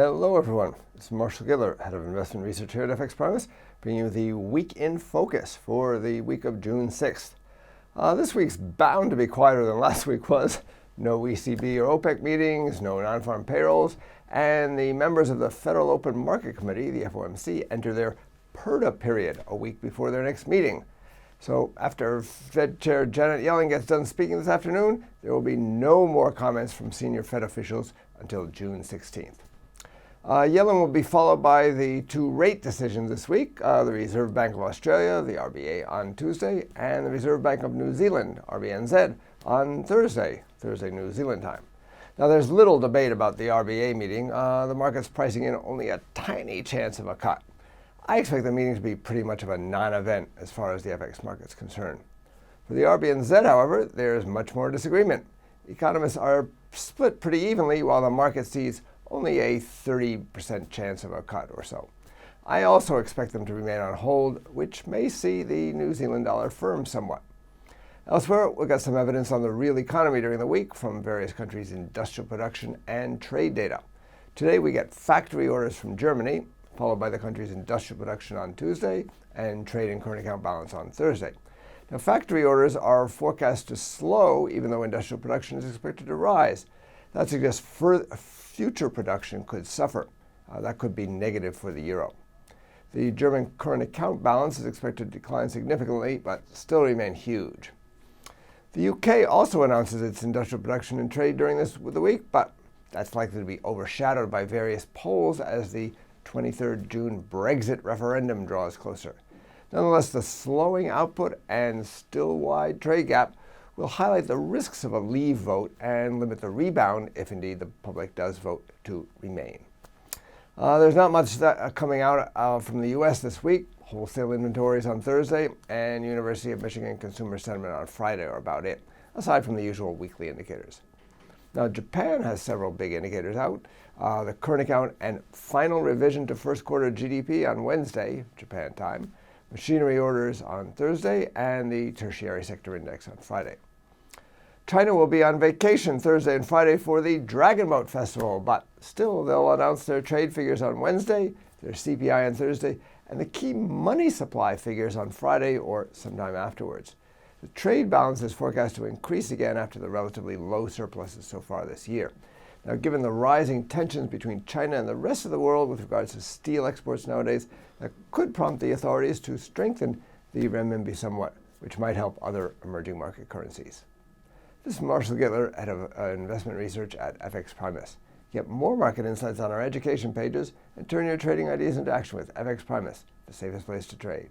Hello everyone, this is Marshall Gittler, Head of Investment Research here at FXPRIMUS, bringing you the Week in Focus for the week of June 6th. This week's bound to be quieter than last week was. No ECB or OPEC meetings, no non-farm payrolls, and the members of the Federal Open Market Committee, the FOMC, enter their PERDA period a week before their next meeting. So after Fed Chair Janet Yellen gets done speaking this afternoon, there will be no more comments from senior Fed officials until June 16th. Yellen will be followed by the two rate decisions this week, the Reserve Bank of Australia, the RBA, on Tuesday, and the Reserve Bank of New Zealand, RBNZ, on Thursday New Zealand time. Now, there's little debate about the RBA meeting. The market's pricing in only a tiny chance of a cut. I expect the meeting to be pretty much of a non-event as far as the FX market's concerned. For the RBNZ, however, there's much more disagreement. Economists are split pretty evenly, while the market sees only a 30% chance of a cut or so. I also expect them to remain on hold, which may see the New Zealand dollar firm somewhat. Elsewhere, we've got some evidence on the real economy during the week from various countries' industrial production and trade data. Today we get factory orders from Germany, followed by the country's industrial production on Tuesday and trade and current account balance on Thursday. Now, factory orders are forecast to slow, even though industrial production is expected to rise. That suggests future production could suffer. That could be negative for the euro. The German current account balance is expected to decline significantly, but still remain huge. The UK also announces its industrial production and trade during the week, but that's likely to be overshadowed by various polls as the 23rd June Brexit referendum draws closer. Nonetheless, the slowing output and still wide trade gap will highlight the risks of a leave vote and limit the rebound if indeed the public does vote to remain. There's not much coming out from the U.S. this week. Wholesale inventories on Thursday and University of Michigan consumer sentiment on Friday are about it, aside from the usual weekly indicators. Now, Japan has several big indicators out. The current account and final revision to first quarter GDP on Wednesday, Japan time, machinery orders on Thursday, and the tertiary sector index on Friday. China will be on vacation Thursday and Friday for the Dragon Boat Festival, but still they'll announce their trade figures on Wednesday, their CPI on Thursday, and the key money supply figures on Friday or sometime afterwards. The trade balance is forecast to increase again after the relatively low surpluses so far this year. Now, given the rising tensions between China and the rest of the world with regards to steel exports nowadays, that could prompt the authorities to strengthen the renminbi somewhat, which might help other emerging market currencies. This is Marshall Gittler, Head of Investment Research at FXPRIMUS. Get more market insights on our education pages and turn your trading ideas into action with FXPRIMUS, the safest place to trade.